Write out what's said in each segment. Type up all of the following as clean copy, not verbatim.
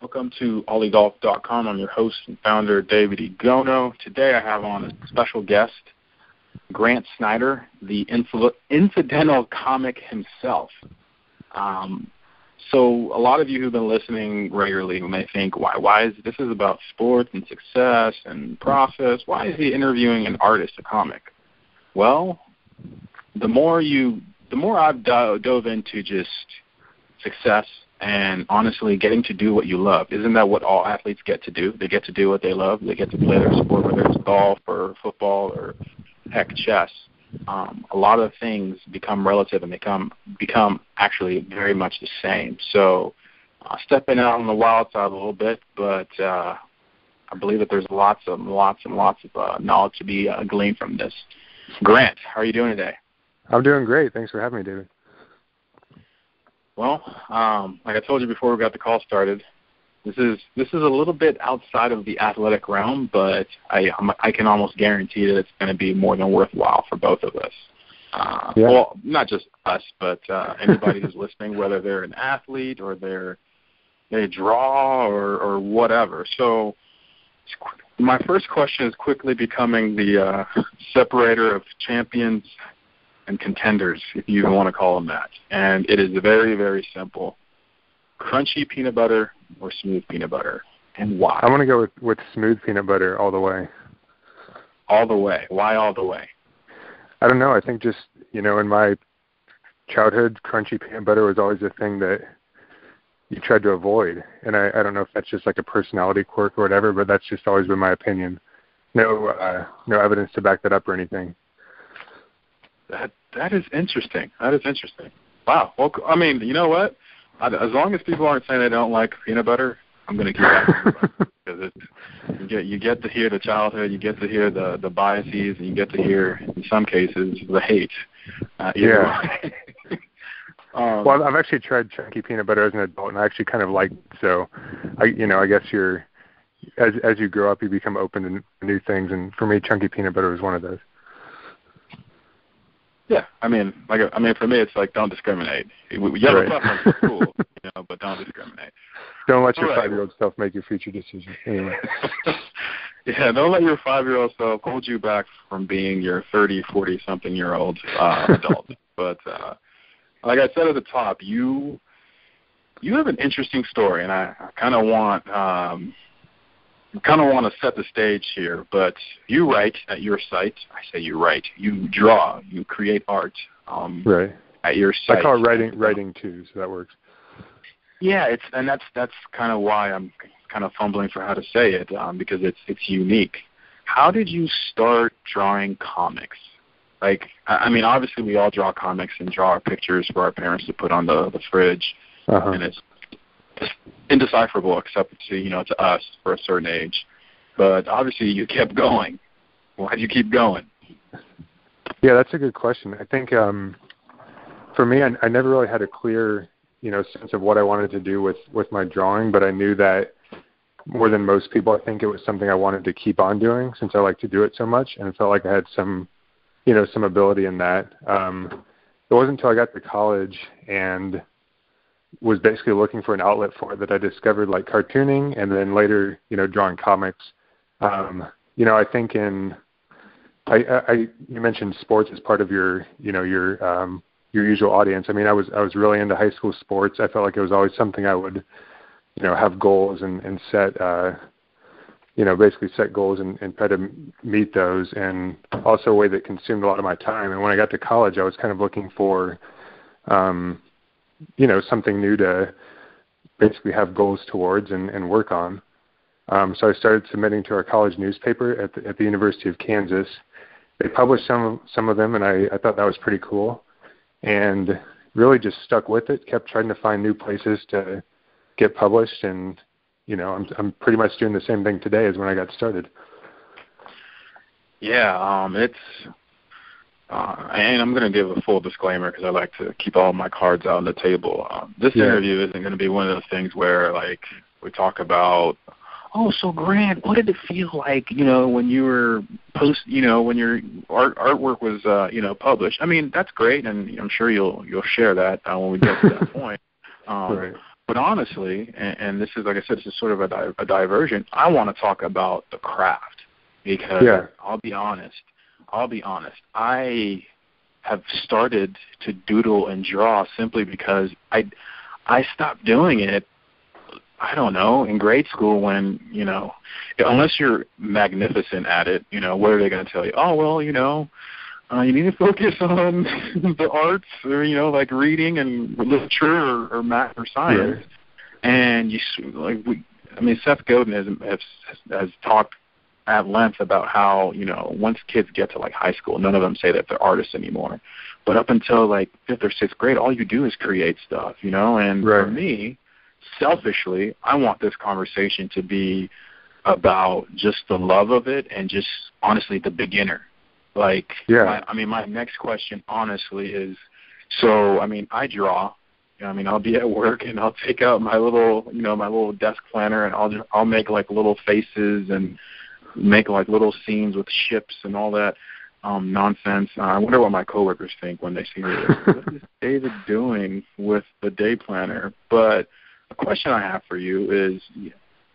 Welcome to OllieGolf.com. I'm your host and founder, David Igono. Today I have on a special guest, Grant Snider, the incidental comic himself. So a lot of you who've been listening regularly may think, why is this is about sports and success and process? Why is he interviewing an artist, a comic? Well, the more I've dove into just success and honestly getting to do what you love. Isn't that what all athletes get to do? They get to do what they love. They get to play their sport, whether it's golf or football or, heck, chess. A lot of things become relative and become actually very much the same. So stepping out on the wild side a little bit, but I believe that there's lots of knowledge to be gleaned from this. Grant, how are you doing today? I'm doing great. Thanks for having me, David. Well, like I told you before we got the call started, this is a little bit outside of the athletic realm, but I can almost guarantee that it's going to be more than worthwhile for both of us. Well, not just us, but anybody who's listening, whether they're an athlete or they draw or whatever. So my first question is quickly becoming the separator of champions and contenders, if you even want to call them that. And it is very, very simple. Crunchy peanut butter or smooth peanut butter, and why? I'm going to go with smooth peanut butter all the way. All the way. Why all the way? I don't know. I think just, in my childhood, crunchy peanut butter was always a thing that you tried to avoid. And I don't know if that's just like a personality quirk or whatever, but that's just always been my opinion. No evidence to back that up or anything. That is interesting. Wow. Well, I mean, you know what? As long as people aren't saying they don't like peanut butter, I'm going to keep that because you get to hear the childhood, you get to hear the biases, and you get to hear, in some cases, the hate. Well, I've actually tried chunky peanut butter as an adult, and I actually kind of like it. So, I guess as you grow up, you become open to new things, and for me, chunky peanut butter was one of those. Yeah, I mean, for me, it's like don't discriminate. You have a preference, it's cool, but don't discriminate. Don't let your 5-year-old self make your future decisions. Anyway. Yeah, don't let your 5-year-old self hold you back from being your 30, 40-something-year-old adult. But like I said at the top, you have an interesting story, and I kind of want to set the stage here, but you write at your site. I say you write. You draw. You create art right. at your site. I call it writing too, so that works. Yeah, that's kind of why I'm kind of fumbling for how to say it, because it's unique. How did you start drawing comics? Like, I mean, obviously we all draw comics and draw our pictures for our parents to put on the fridge, and it's indecipherable except to us for a certain age. But obviously you kept going. Why did you keep going? Yeah, that's a good question. I think for me, I never really had a clear sense of what I wanted to do with my drawing, but I knew that more than most people, I think it was something I wanted to keep on doing since I like to do it so much, and it felt like I had some ability in that. It wasn't until I got to college and was basically looking for an outlet for it that I discovered like cartooning, and then later, drawing comics. I think you mentioned sports as part of your usual audience. I mean, I was really into high school sports. I felt like it was always something I would, have goals and set, basically set goals and try to meet those, and also a way that consumed a lot of my time. And when I got to college, I was kind of looking for, something new to basically have goals towards and work on. So I started submitting to our college newspaper at the University of Kansas. They published some of them, and I thought that was pretty cool, and really just stuck with it. Kept trying to find new places to get published, and I'm pretty much doing the same thing today as when I got started. Yeah, and I'm going to give a full disclaimer because I like to keep all my cards out on the table. This interview isn't going to be one of those things where, like, we talk about, oh, so Grant, what did it feel like, when you were when your artwork was, published? I mean, that's great, and I'm sure you'll share that when we get to that point. Right. But honestly, and this is, like I said, this is sort of a diversion. I want to talk about the craft because I'll be honest. I have started to doodle and draw simply because I stopped doing it, I don't know, in grade school when, unless you're magnificent at it, what are they going to tell you? Oh, well, you need to focus on the arts or, like reading and literature or math or science. Right. And Seth Godin has talked at length about how, once kids get to like high school, none of them say that they're artists anymore. But up until like 5th or 6th grade, all you do is create stuff, and for me, selfishly, I want this conversation to be about just the love of it and just honestly the beginner. Like, my next question honestly is, I draw. I'll be at work and I'll take out my little desk planner and I'll make like little faces and make like little scenes with ships and all that nonsense. I wonder what my coworkers think when they see me. What is David doing with the day planner? But a question I have for you is,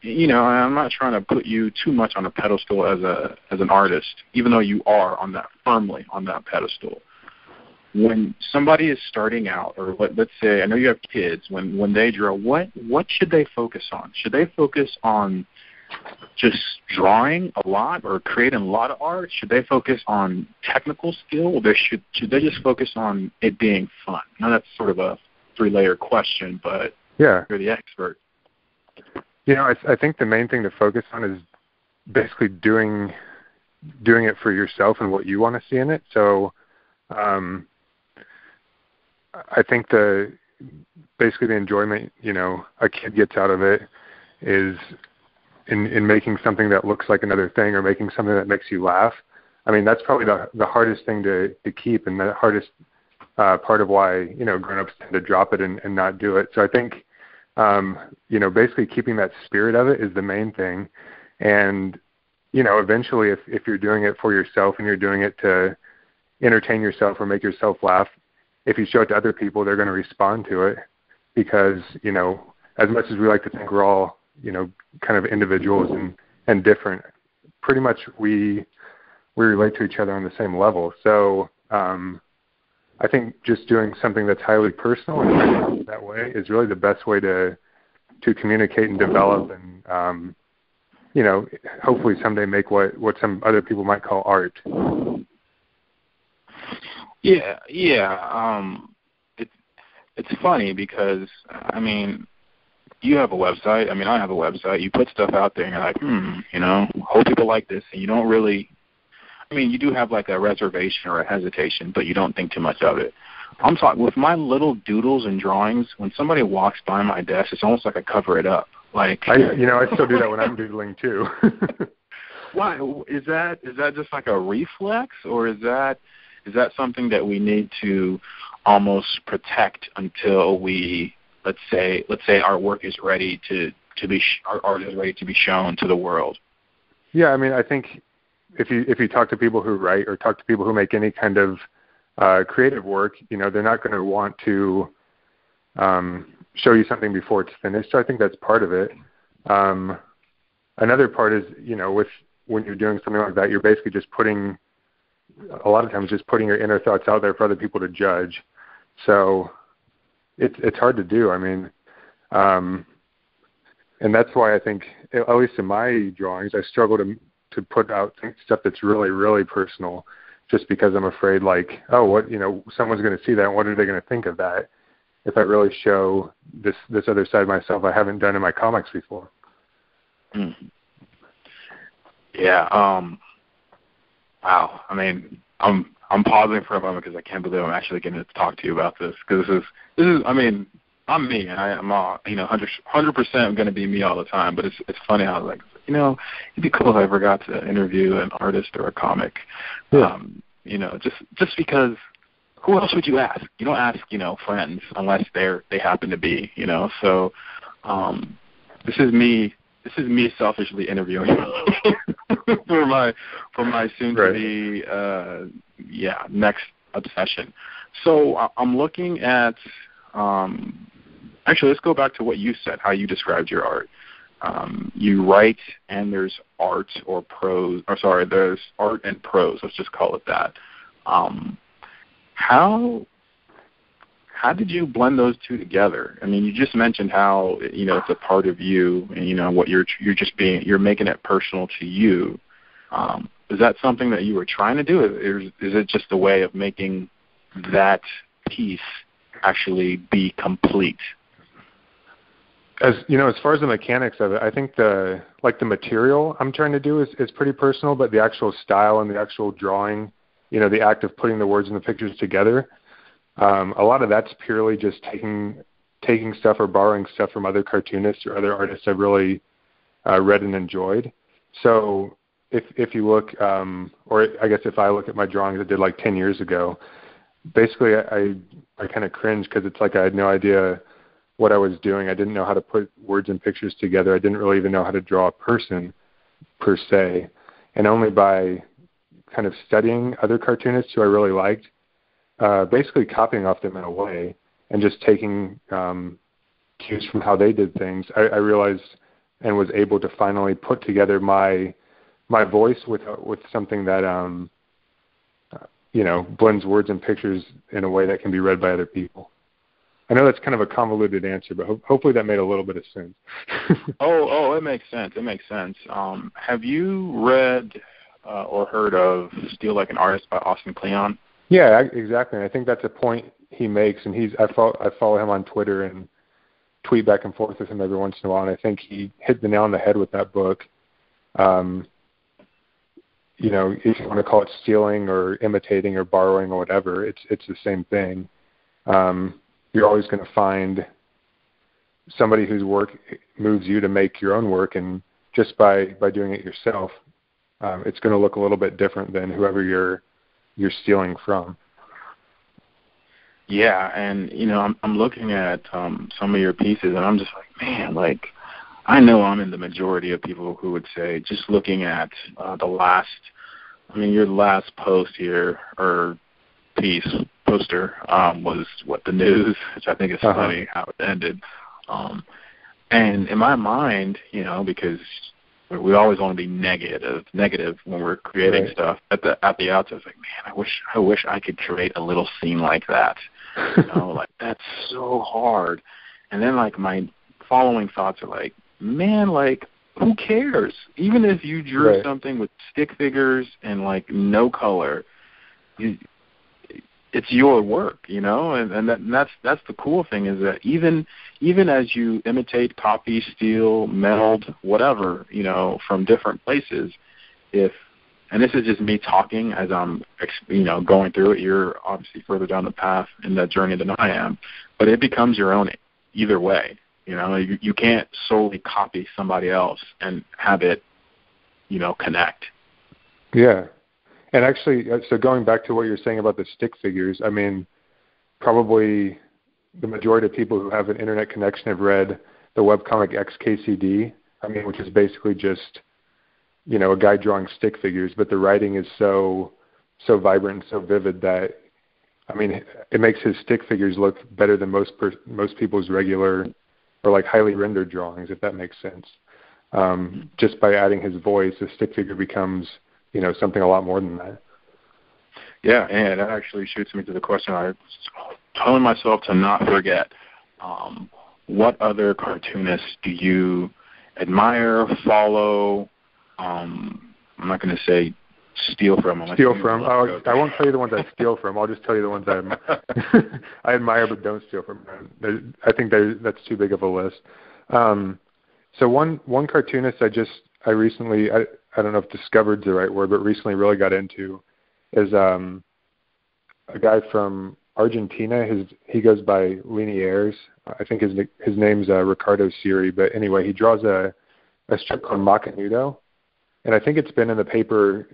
I'm not trying to put you too much on a pedestal as an artist, even though you are firmly on that pedestal. When somebody is starting out, or let's say, I know you have kids, when they draw, what should they focus on? Should they focus on just drawing a lot or creating a lot of art? Should they focus on technical skill? Or should they just focus on it being fun? Now that's sort of a 3-layer question, but you're the expert. I think the main thing to focus on is basically doing it for yourself and what you want to see in it. So I think basically the enjoyment, a kid gets out of it is in making something that looks like another thing or making something that makes you laugh. That's probably the hardest thing to keep, and the hardest part of why, grown-ups tend to drop it and not do it. So I think, basically keeping that spirit of it is the main thing. And, eventually if you're doing it for yourself and you're doing it to entertain yourself or make yourself laugh, if you show it to other people, they're going to respond to it because, as much as we like to think we're all, kind of individuals and different, pretty much we relate to each other on the same level. So I think just doing something that's highly personal and that way is really the best way to communicate and develop and, hopefully someday make what some other people might call art. Yeah. It's funny because, you have a website. I have a website. You put stuff out there and you're like, hope people like this. And you don't really, you do have like a reservation or a hesitation, but you don't think too much of it. I'm talking with my little doodles and drawings. When somebody walks by my desk, it's almost like I cover it up. Like I still do that when I'm doodling too. Why is that? Is that just like a reflex, or is that something that we need to almost protect until we, let's say our work is ready our art is ready to be shown to the world? Yeah, I think if you talk to people who write or talk to people who make any kind of creative work, they're not going to want to show you something before it's finished. So I think that's part of it. Another part is, when you're doing something like that, you're basically just a lot of times just putting your inner thoughts out there for other people to judge. So it's hard to do. And that's why I think, at least in my drawings, I struggle to put out stuff that's really, really personal, just because I'm afraid, like, someone's going to see that, and what are they going to think of that if I really show this other side of myself I haven't done in my comics before. Mm. Yeah. Wow. I'm pausing for a moment because I can't believe I'm actually getting to talk to you about this, because this is. I'm me, and I'm 100% going to be me all the time. But it's funny how it'd be cool if I ever got to interview an artist or a comic. Yeah. Just because. Who else would you ask? You don't ask, friends unless they happen to be, So this is me selfishly interviewing for my soon to be next obsession. So I'm looking at Actually, let's go back to what you said, how you described your art. You write, and there's art or prose, or sorry, there's art and prose. Let's just call it that. How did you blend those two together? I mean, you just mentioned how it's a part of you, and what you're making it personal to you. Is that something that you were trying to do, or is it just a way of making that piece actually be complete? As far as the mechanics of it, I think the material I'm trying to do is pretty personal, but the actual style and the actual drawing, the act of putting the words and the pictures together, a lot of that's purely just taking stuff or borrowing stuff from other cartoonists or other artists I've really read and enjoyed. So if you look, or I guess if I look at my drawings I did like 10 years ago, basically I kind of cringe because it's like I had no idea what I was doing. I didn't know how to put words and pictures together. I didn't really even know how to draw a person per se. And only by kind of studying other cartoonists who I really liked, basically copying off them in a way and just taking cues from how they did things, I realized and was able to finally put together my voice with something that blends words and pictures in a way that can be read by other people. I know that's kind of a convoluted answer, but hopefully that made a little bit of sense. Oh, it makes sense. It makes sense. Have you read or heard of Steal Like an Artist by Austin Kleon? Yeah, exactly. And I think that's a point he makes, and I follow him on Twitter and tweet back and forth with him every once in a while, and I think he hit the nail on the head with that book. If you want to call it stealing or imitating or borrowing or whatever, it's the same thing. You're always going to find somebody whose work moves you to make your own work, and just by doing it yourself, it's going to look a little bit different than whoever you're stealing from. Yeah, and I'm looking at some of your pieces, and I'm just like, man, like I know I'm in the majority of people who would say, just looking at your last post here or poster was the news, which I think is funny how it ended. And in my mind, because we always want to be negative when we're creating stuff at the outset. It's like, man, I wish I could create a little scene like that. Like that's so hard. And then like my following thoughts are like, man, like who cares? Even if you drew something with stick figures and like no color, it's your work, and that's the cool thing is that even as you imitate, copy, steal, meld, whatever, from different places, and this is just me talking as I'm, going through it, you're obviously further down the path in that journey than I am, but it becomes your own either way. You can't solely copy somebody else and have it, connect. Yeah. And actually, so going back to what you're saying about the stick figures, I mean, probably the majority of people who have an internet connection have read the webcomic XKCD, which is basically just, a guy drawing stick figures, but the writing is so vibrant and so vivid that, it makes his stick figures look better than most people's regular or like highly rendered drawings, if that makes sense. Just by adding his voice, the stick figure becomes something a lot more than that. Yeah, and that actually shoots me to the question I was telling myself to not forget. What other cartoonists do you admire, follow? I'm not going to say steal from. Steal from. I won't tell you the ones I steal from. I'll just tell you the ones I admire but don't steal from. I think that's too big of a list. So one cartoonist I recently, I don't know if discovered is the right word, but recently really got into is a guy from Argentina. He goes by Liniers. I think his name's Ricardo Siri. But anyway, he draws a strip called Macanudo, and I think it's been in the paper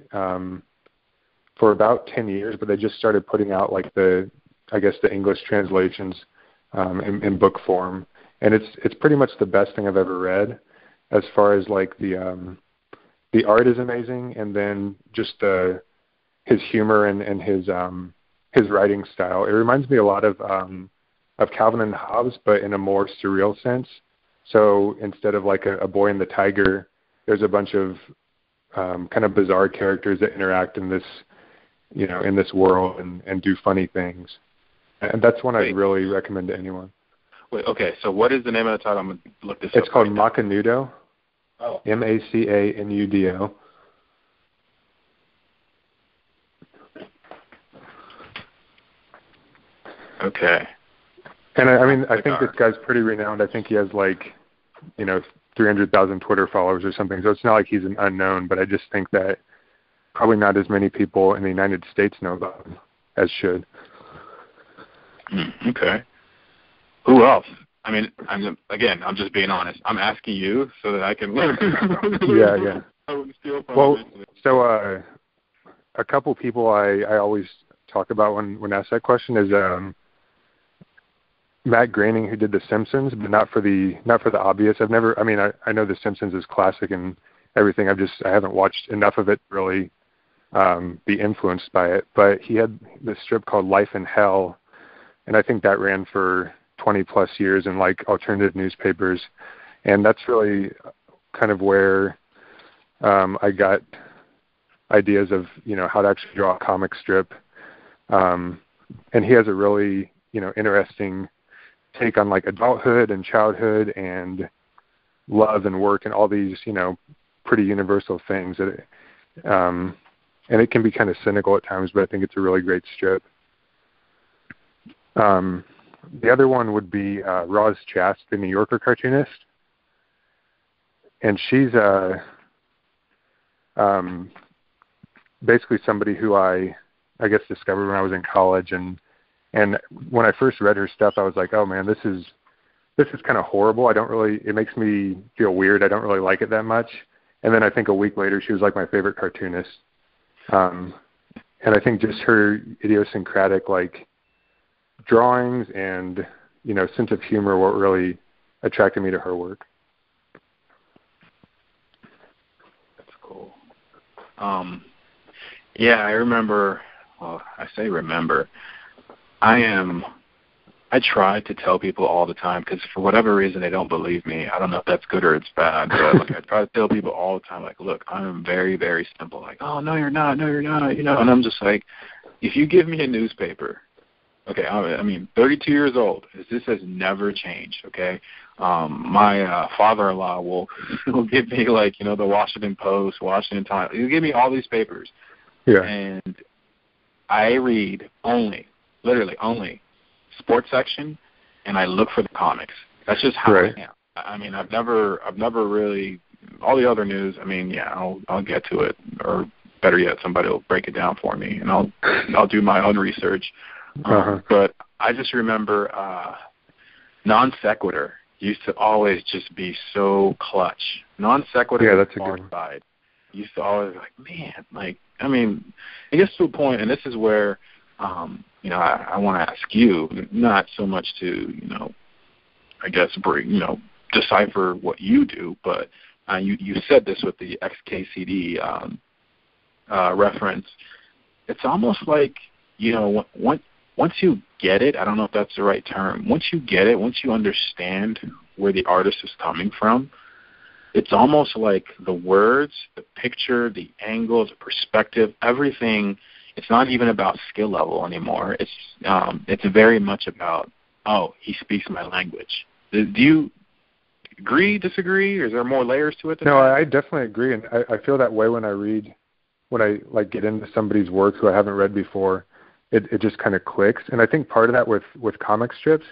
for about 10 years. But they just started putting out like the English translations in book form, and it's pretty much the best thing I've ever read as far as like the art is amazing, and then just his humor and his writing style. It reminds me a lot of Calvin and Hobbes, but in a more surreal sense. So instead of like a boy and the tiger, there's a bunch of kind of bizarre characters that interact in this, in this world and do funny things. And that's one I'd really recommend to anyone. Wait, okay. So what is the name of the title? I'm going to look this up. It's called Macanudo. Oh. Macanudo. Okay. And I think this guy's pretty renowned. I think he has 300,000 Twitter followers or something. So it's not like he's an unknown, but I just think that probably not as many people in the United States know about him as should. Okay. Who else? I mean, I'm just being honest. I'm asking you so that I can learn. Yeah. Well, so a couple people I always talk about when asked that question is Matt Groening, who did The Simpsons, but not for the obvious. I know The Simpsons is classic and everything. I haven't watched enough of it to really be influenced by it. But he had this strip called Life in Hell, and I think that ran for 20 plus years in alternative newspapers, and that's really kind of where I got ideas of how to actually draw a comic strip. And he has a really interesting take on adulthood and childhood and love and work and all these pretty universal things that and it can be kind of cynical at times, but I think it's a really great strip. The other one would be Roz Chast, the New Yorker cartoonist, and she's basically somebody who I guess discovered when I was in college, and when I first read her stuff, I was like, oh man, this is kind of horrible. It makes me feel weird. I don't really like it that much. And then I think a week later, she was like my favorite cartoonist. And I think just her idiosyncratic drawings and sense of humor what really attracted me to her work. That's cool. Yeah, I remember. Well, I say remember. I try to tell people all the time because for whatever reason they don't believe me. I don't know if that's good or it's bad, but I try to tell people all the time, look, I'm very, very simple. Oh, no, you're not, and I'm just if you give me a newspaper, okay, 32 years old, this has never changed, okay? My father-in-law will give me the Washington Post, Washington Times. He'll give me all these papers. Yeah. And I read literally only sports section, and I look for the comics. That's just how I am. I've never really all the other news. I'll get to it, or better yet, somebody will break it down for me, and I'll do my own research. But I just remember non sequitur used to always just be so clutch. Non sequitur, yeah, that's a good one. Used to always it gets to a point, and this is where. I want to ask you, not so much to, decipher what you do, but you said this with the XKCD reference. It's almost like, once you get it, I don't know if that's the right term, once you get it, once you understand where the artist is coming from, it's almost like the words, the picture, the angle, the perspective, everything. It's not even about skill level anymore. It's very much about, he speaks my language. Do you agree, disagree, or is there more layers to it? No, I definitely agree, and I feel that way when I get into somebody's work who I haven't read before. It just kind of clicks, and I think part of that with comic strips,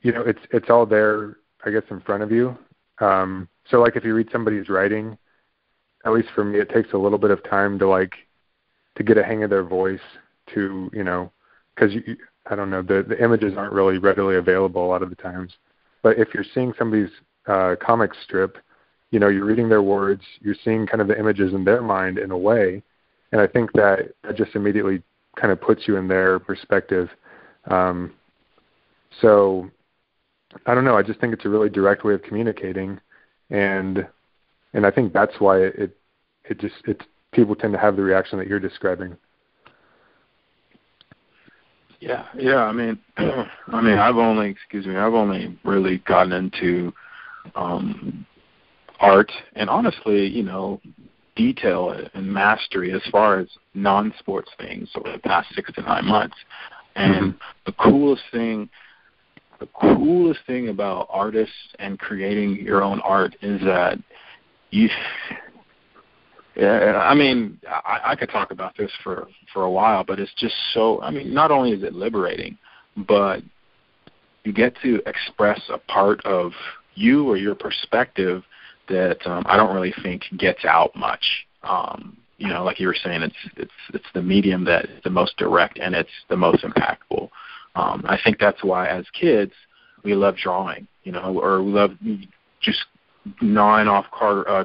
it's all there, I guess, in front of you. So if you read somebody's writing, at least for me, it takes a little bit of time to get a hang of their voice because I don't know, the images aren't really readily available a lot of the times. But if you're seeing somebody's comic strip, you're reading their words, you're seeing kind of the images in their mind in a way, and I think that just immediately kind of puts you in their perspective. So I don't know, I just think it's a really direct way of communicating, and I think that's why people tend to have the reaction that you're describing. Yeah. I mean, I've only really gotten into art and honestly, detail and mastery as far as non-sports things over the past 6 to 9 months. And the coolest thing about artists and creating your own art is that I could talk about this for a while, but it's just so, not only is it liberating, but you get to express a part of you or your perspective that I don't really think gets out much. Like you were saying, it's the medium that is the most direct and it's the most impactful. I think that's why as kids we love drawing, or we love just gnawing off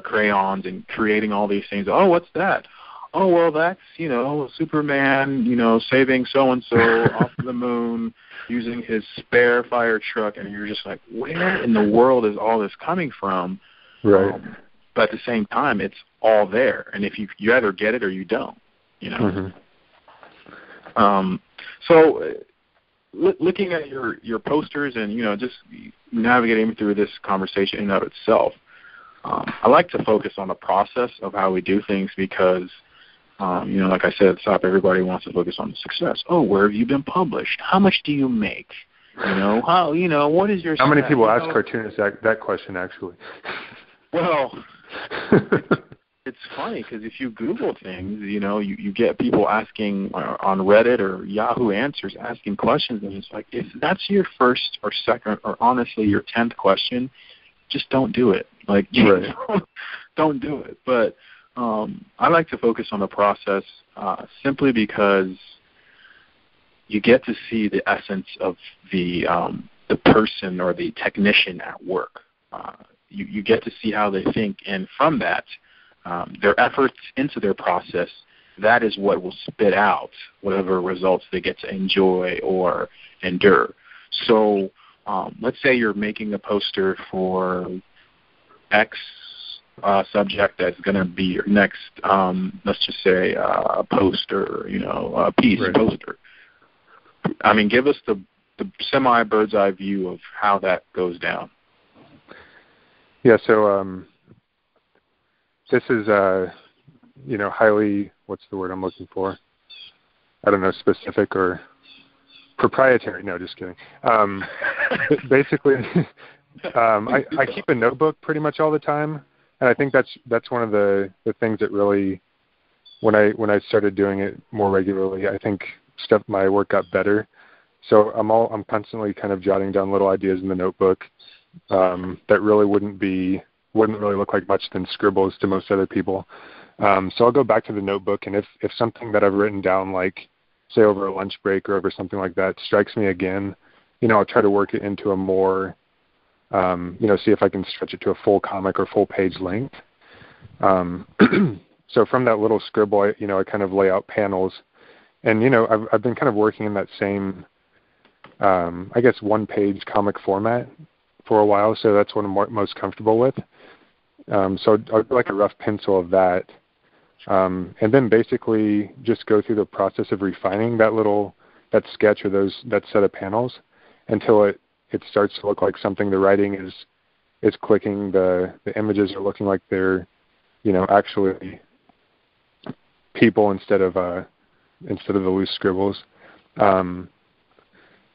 crayons and creating all these things. Oh, what's that? Oh, well, that's, Superman, saving so-and-so off of the moon using his spare fire truck. And you're just like, where in the world is all this coming from? Right. But at the same time, it's all there. And if you either get it or you don't, So looking at your posters and, just navigating through this conversation in and of itself, I like to focus on the process of how we do things because, like I said at the top, everybody wants to focus on the success. Oh, where have you been published? How much do you make? What is your... How many people ask cartoonists that question, actually? Well, it's funny because if you Google things, you get people asking on Reddit or Yahoo Answers asking questions, and it's like, if that's your first or second or honestly your 10th question, just don't do it. Like, don't do it. But I like to focus on the process simply because you get to see the essence of the person or the technician at work. You get to see how they think, and from that, their efforts into their process, that is what will spit out whatever results they get to enjoy or endure. So let's say you're making a poster for X subject that's going to be your next, let's just say, a poster, a piece poster. Give us the semi-bird's eye view of how that goes down. Yeah, so this is, highly, what's the word I'm looking for? I don't know, specific or proprietary. No, just kidding. Basically, I keep a notebook pretty much all the time, and I think that's one of the things that really, when I started doing it more regularly, I think my work got better. So I'm constantly kind of jotting down little ideas in the notebook that really wouldn't really look like much than scribbles to most other people. So I'll go back to the notebook, and if something that I've written down, like say over a lunch break or over something like that, strikes me again, I'll try to work it into a more, see if I can stretch it to a full comic or full page length. So from that little scribble, I kind of lay out panels, and I've been kind of working in that same, I guess, one-page comic format for a while, so that's what I'm most comfortable with. So I'll do like a rough pencil of that, and then basically just go through the process of refining that sketch or that set of panels until it starts to look like something. The writing is clicking, the images are looking like they're actually people instead of the loose scribbles. And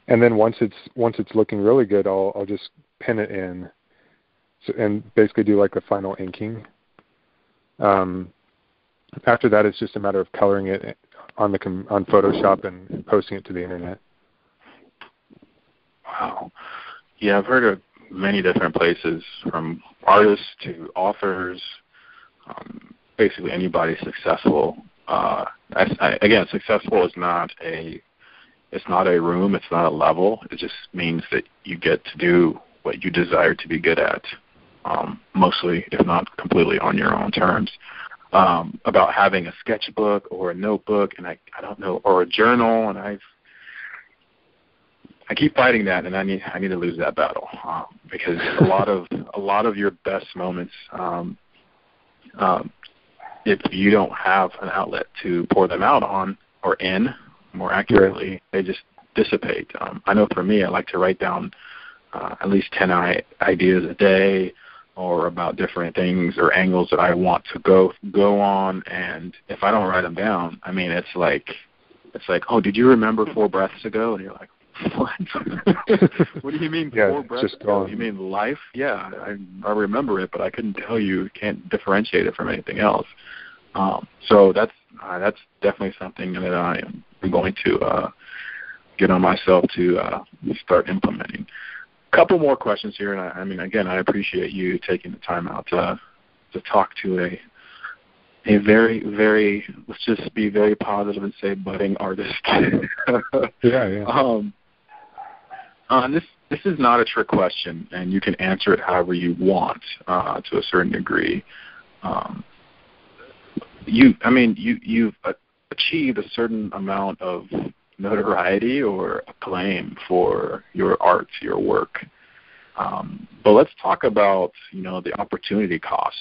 then once it's looking really good, I'll just pen it in, and basically do like the final inking. After that, it's just a matter of coloring it on Photoshop and posting it to the internet. Wow. Yeah, I've heard of many different places, from artists to authors, basically anybody successful. Again, successful is not a room, it's not a level. It just means that you get to do what you desire to be good at, mostly, if not completely, on your own terms. About having a sketchbook or a notebook, and I don't know, or a journal, and I keep fighting that, and I need to lose that battle, because a lot of your best moments, if you don't have an outlet to pour them out on, or in, more accurately, they dissipate. I know for me, I like to write down at least 10 ideas a day, or about different things or angles that I want to go on. And if I don't write them down, I mean, it's like, oh, did you remember 4 breaths ago? And you're like, what? What do you mean 4 breaths ago? You mean life? Yeah, I remember it, but I couldn't tell you. Can't differentiate it from anything else. So that's definitely something that I'm going to get on myself to start implementing. Couple more questions here, and I mean, again, I appreciate you taking the time out to talk to a very, very, let's just be very positive and say budding artist. Yeah. This is not a trick question, and you can answer it however you want to a certain degree. You've achieved a certain amount of notoriety or acclaim for your art, your work. But let's talk about, the opportunity cost.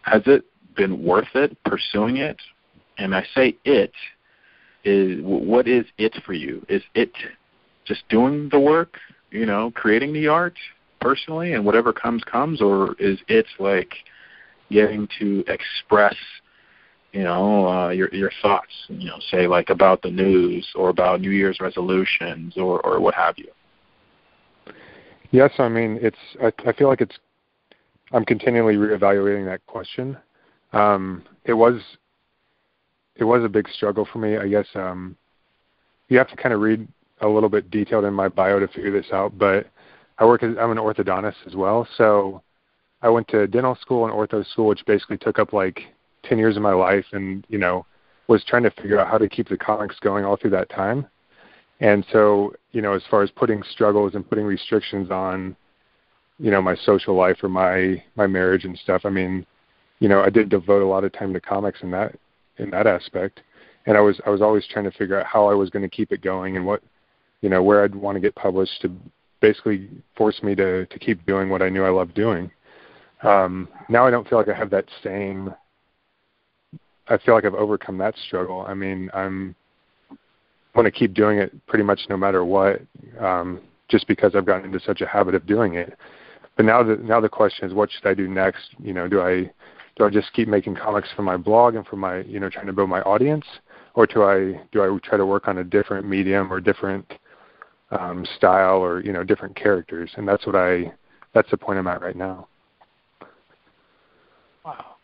Has it been worth it pursuing it? And I say what is it for you? Is it just doing the work, creating the art personally and whatever comes, or is it like getting to express your thoughts, say like about the news or about New Year's resolutions or what have you? Yes, I mean, I feel like I'm continually reevaluating that question. It was a big struggle for me, I guess. You have to kind of read a little bit detailed in my bio to figure this out, but I'm an orthodontist as well. So I went to dental school and ortho school, which basically took up like 10 years of my life, and, was trying to figure out how to keep the comics going all through that time. And so, as far as putting struggles and putting restrictions on, my social life or my marriage and stuff, I mean, I did devote a lot of time to comics in that aspect. And I was always trying to figure out how I was going to keep it going and what, where I'd want to get published to basically force me to keep doing what I knew I loved doing. Now I don't feel like I have that same. I feel like I've overcome that struggle. I mean, I want to keep doing it pretty much no matter what, just because I've gotten into such a habit of doing it. But now the question is, what should I do next? Do I just keep making comics for my blog and for my, trying to build my audience, or do I try to work on a different medium or different style or different characters? And that's the point I'm at right now. Wow.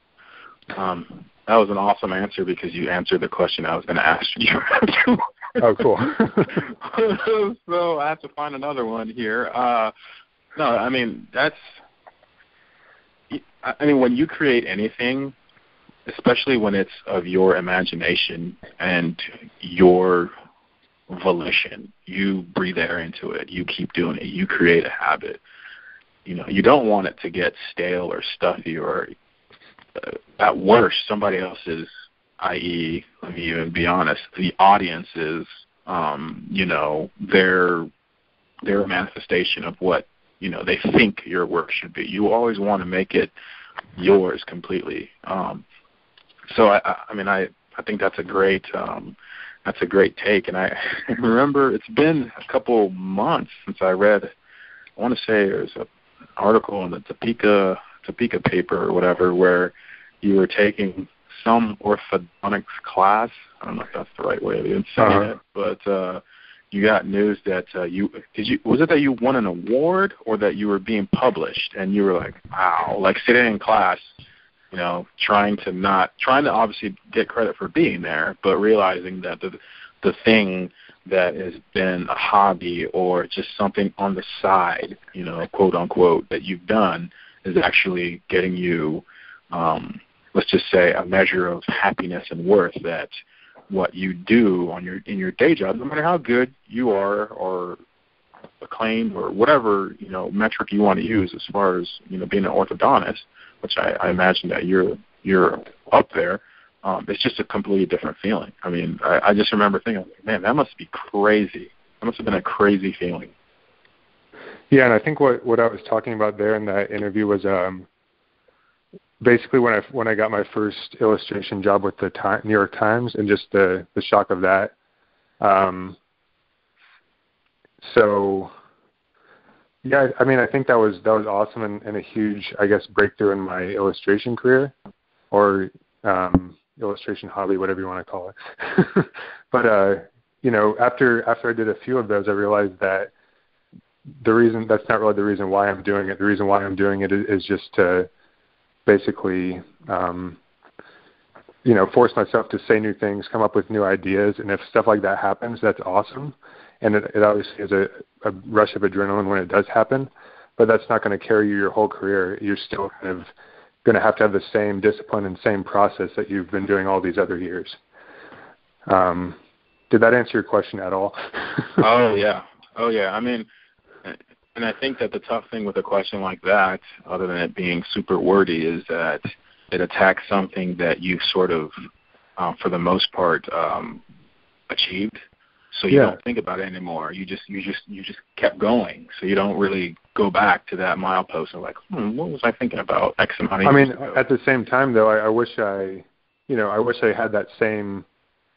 That was an awesome answer because you answered the question I was going to ask you. Oh, cool. So I have to find another one here. No, I mean, when you create anything, especially when it's of your imagination and your volition, you breathe air into it. You keep doing it. You create a habit. You don't want it to get stale or stuffy or at worst, somebody else's, i.e., let me even be honest, the audience's, their manifestation of what, they think your work should be. You always want to make it yours completely. So I think that's a great take. And I remember it's been a couple months since I read, I want to say there's an article in the Topeka paper or whatever where you were taking some orthodontics class. I don't know if that's the right way of even saying it, but you got news that was it that you won an award or that you were being published, and you were like, wow, like sitting in class, trying to obviously get credit for being there, but realizing that the thing that has been a hobby or just something on the side, quote unquote, that you've done is actually getting you, let's just say, a measure of happiness and worth, that what you do in your day job, no matter how good you are or acclaimed or whatever, metric you want to use as far as, being an orthodontist, which I imagine that you're up there, it's just a completely different feeling. I mean, I just remember thinking, man, that must be crazy. That must have been a crazy feeling. Yeah, and I think what I was talking about there in that interview was basically when I got my first illustration job with the New York Times, and just the shock of that. So, yeah, I mean, I think that was awesome and a huge, I guess, breakthrough in my illustration career, or illustration hobby, whatever you want to call it. But you know, after I did a few of those, I realized that that's not really the reason why I'm doing it. The reason why I'm doing it is just to basically, you know, force myself to say new things, come up with new ideas, and if stuff like that happens, that's awesome. And it obviously is a rush of adrenaline when it does happen, but that's not going to carry you your whole career. You're still kind of going to have the same discipline and same process that you've been doing all these other years. Did that answer your question at all? Oh yeah. I mean, and I think that the tough thing with a question like that, other than it being super wordy, is that it attacks something that you sort of, for the most part, achieved. So you don't think about it anymore. You just kept going. So you don't really go back to that milepost and like, what was I thinking about X amount of years ago? At the same time, though, I wish I had that same.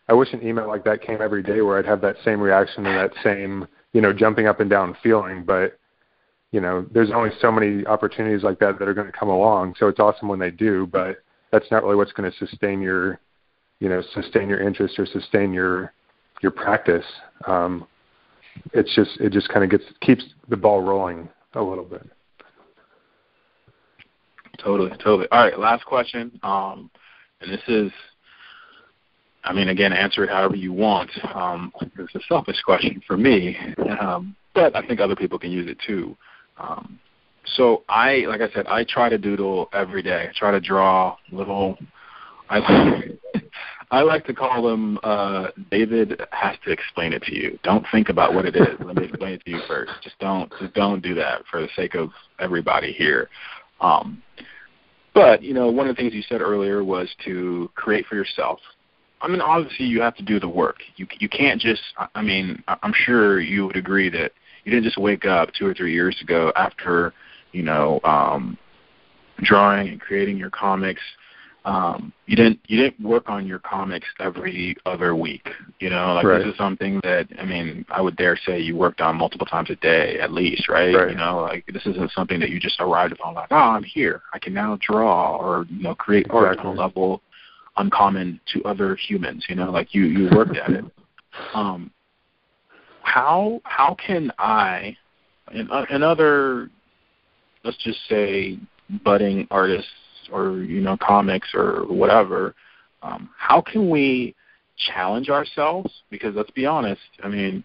I wish an email like that came every day where I'd have that same reaction and that same, you know, jumping up and down feeling. But, you know, there's only so many opportunities like that are going to come along. So it's awesome when they do, but that's not really what's going to sustain your interest or sustain your practice. It just kind of keeps the ball rolling a little bit. Totally. All right, last question. And this is, I mean, again, answer it however you want. It's a selfish question for me, but I think other people can use it too. So like I said, I try to doodle every day. I try to draw little. I like to call them. David has to explain it to you. Don't think about what it is. Let me explain it to you first. Just don't do that for the sake of everybody here. But you know, one of the things you said earlier was to create for yourself. I mean, obviously you have to do the work. You can't just, I mean, I'm sure you would agree that you didn't just wake up 2 or 3 years ago after, you know, drawing and creating your comics. You didn't work on your comics every other week. You know, like This is something that, I mean, I would dare say you worked on multiple times a day at least, right? You know, like this isn't something that you just arrived upon like, oh, I'm here. I can now draw or, you know, create art on a level uncommon to other humans, you know, like you worked at it. How can I and other, let's just say, budding artists or, you know, comics or whatever, how can we challenge ourselves? Because let's be honest, I mean,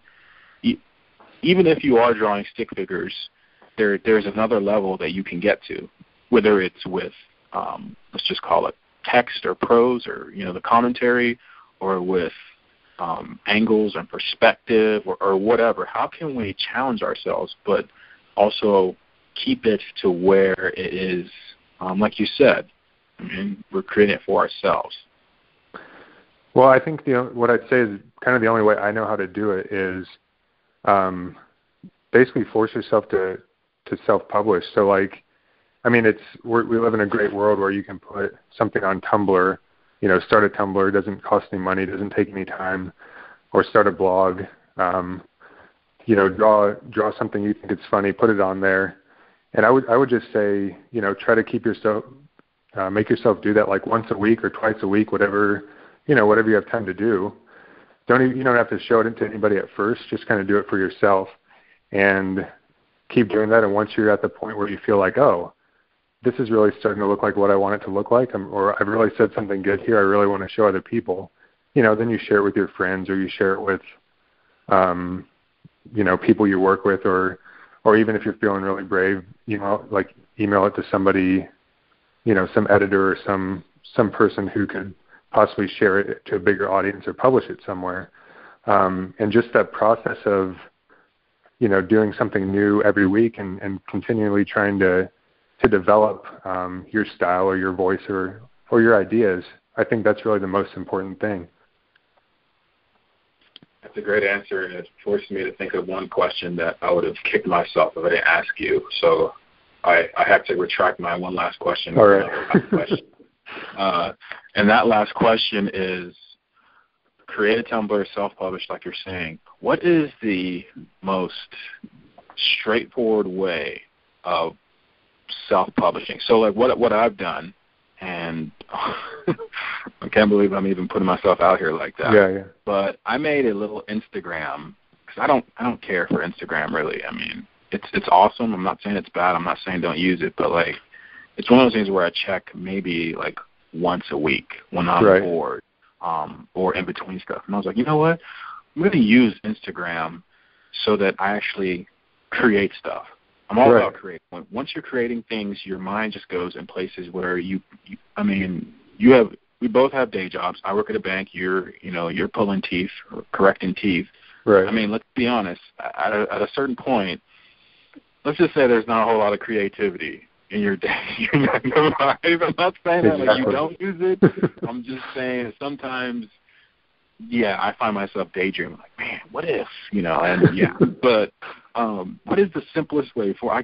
even if you are drawing stick figures, there's another level that you can get to, whether it's with, let's just call it text or prose or, you know, the commentary, or with angles and perspective or whatever. How can we challenge ourselves but also keep it to where it is, like you said, I mean, we're creating it for ourselves? Well, I think what I'd say is kind of the only way I know how to do it is basically force yourself to self-publish. So, like, I mean, we live in a great world where you can put something on Tumblr, you know, start a Tumblr, doesn't cost any money, doesn't take any time, or start a blog, you know, draw something you think it's funny, put it on there. And I would just say, you know, try to make yourself do that like once a week or twice a week, whatever you have time to do. You don't have to show it to anybody at first, just kind of do it for yourself and keep doing that. And once you're at the point where you feel like, oh, this is really starting to look like what I want it to look like, or I've really said something good here, I really want to show other people, you know, then you share it with your friends, or you share it with, you know, people you work with, or even if you're feeling really brave, you know, like email it to somebody, you know, some editor or some person who could possibly share it to a bigger audience or publish it somewhere. And just that process of, you know, doing something new every week and continually trying to develop your style or your voice or your ideas, I think that's really the most important thing. That's a great answer, and it forced me to think of one question that I would have kicked myself if I didn't ask you. So I have to retract my one last question. All right. And that last question is, create a Tumblr, self-publish, like you're saying. what is the most straightforward way of self-publishing? So, like, what I've done, and I can't believe I'm even putting myself out here like that. Yeah. But I made a little Instagram, because I don't care for Instagram, really. I mean, it's awesome. I'm not saying it's bad. I'm not saying don't use it, but, like, it's one of those things where I check maybe, like, once a week when I'm bored, or in between stuff. And I was like, you know what? I'm going to use Instagram so that I actually create stuff. I'm all about creating. Once you're creating things, your mind just goes in places where we both have day jobs. I work at a bank. You're pulling teeth or correcting teeth. Right. I mean, let's be honest. At a certain point, let's just say there's not a whole lot of creativity in your day. I'm not saying that like you don't use it. I'm just saying sometimes, I find myself daydreaming, like, man, what if, and But what is the simplest way before I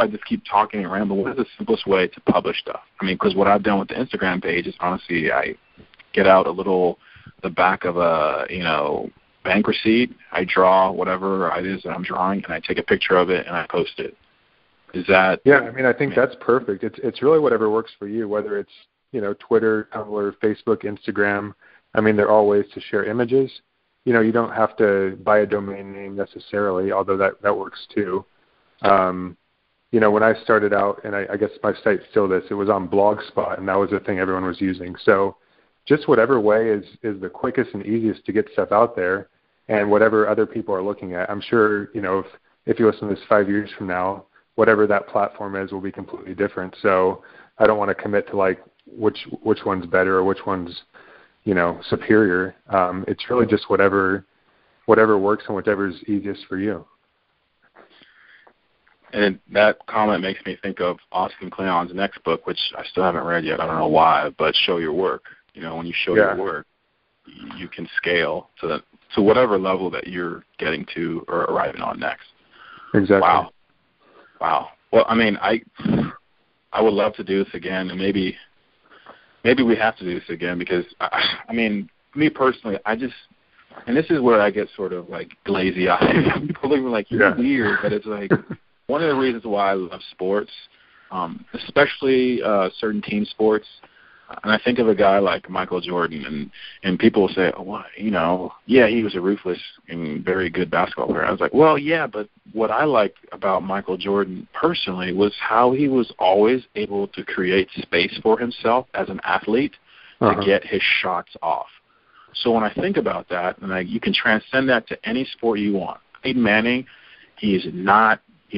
just keep talking and ramble, what is the simplest way to publish stuff? I mean, because what I've done with the Instagram page is honestly I get out the back of a, bank receipt. I draw whatever it is that I'm drawing, and I take a picture of it, and I post it. Is that? Yeah, I mean, I think that's perfect. It's really whatever works for you, whether it's, Twitter, Tumblr, Facebook, Instagram. I mean, they're all ways to share images. You don't have to buy a domain name necessarily, although that works too. When I started out, and I guess my site still is, it was on Blogspot, and that was the thing everyone was using. So just whatever way is the quickest and easiest to get stuff out there, and whatever other people are looking at. I'm sure, if you listen to this 5 years from now, whatever that platform is will be completely different. So I don't want to commit to like which one's better or which one's superior. It's really just whatever works and whatever's easiest for you. And that comment makes me think of Austin Kleon's next book, which I still haven't read yet. I don't know why, but Show Your Work. When you show your work, you can scale to whatever level that you're getting to or arriving on next. Exactly. Wow. Well, I mean, I would love to do this again, and maybe we have to do this again because, I mean, me personally, and this is where I get sort of like glazy eyed. People are like, you're weird, but it's like one of the reasons why I love sports, especially certain team sports. And I think of a guy like Michael Jordan, and people will say, he was a ruthless and very good basketball player. I was like, well, yeah, but what I liked about Michael Jordan personally was how he was always able to create space for himself as an athlete to get his shots off. So when I think about that, and you can transcend that to any sport you want. Peyton Manning, he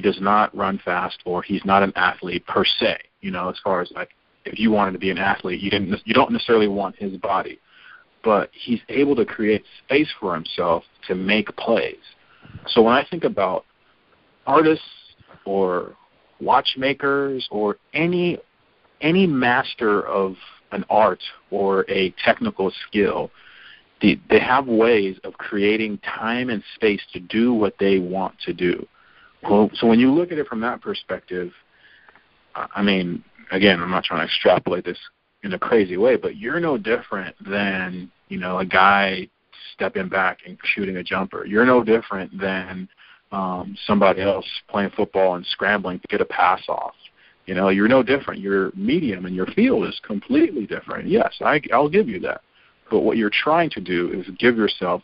does not run fast, or he's not an athlete per se, as far as like, if you wanted to be an athlete, you don't necessarily want his body, but he's able to create space for himself to make plays. So when I think about artists or watchmakers or any master of an art or a technical skill, they have ways of creating time and space to do what they want to do. Well, so when you look at it from that perspective, I mean, again, I'm not trying to extrapolate this in a crazy way, but you're no different than, a guy stepping back and shooting a jumper. You're no different than somebody else playing football and scrambling to get a pass off. You're no different. Your medium and your field is completely different. Yes, I'll give you that. But what you're trying to do is give yourself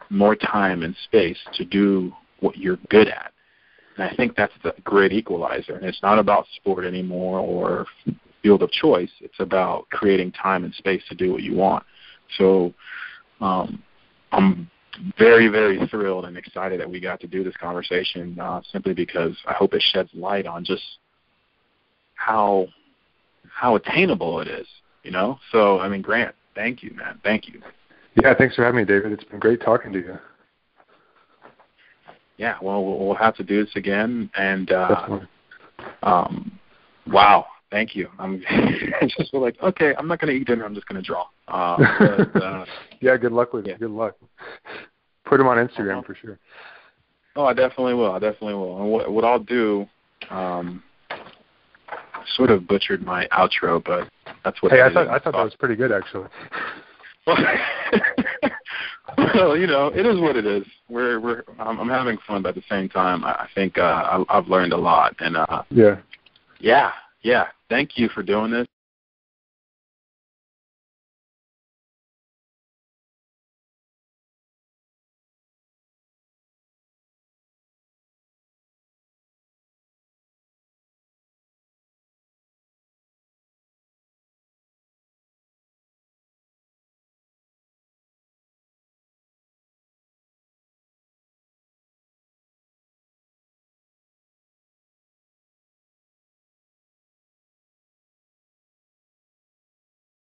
more time and space to do what you're good at. And I think that's the great equalizer. And it's not about sport anymore or field of choice. It's about creating time and space to do what you want. So I'm very, very thrilled and excited that we got to do this conversation simply because I hope it sheds light on just how attainable it is, So, I mean, Grant, thank you, man. Thank you. Yeah, thanks for having me, David. It's been great talking to you. Yeah, well, we'll have to do this again. And, Definitely. Wow, thank you. I'm just like, okay, I'm not going to eat dinner. I'm just going to draw. Yeah, good luck with it. Good luck. Put them on Instagram for sure. Oh, I definitely will. And what I'll do, sort of butchered my outro, but that's what I thought that was pretty good, actually. Well, it is what it is. I'm having fun, but at the same time, I think I've learned a lot. And yeah. Yeah. Thank you for doing this.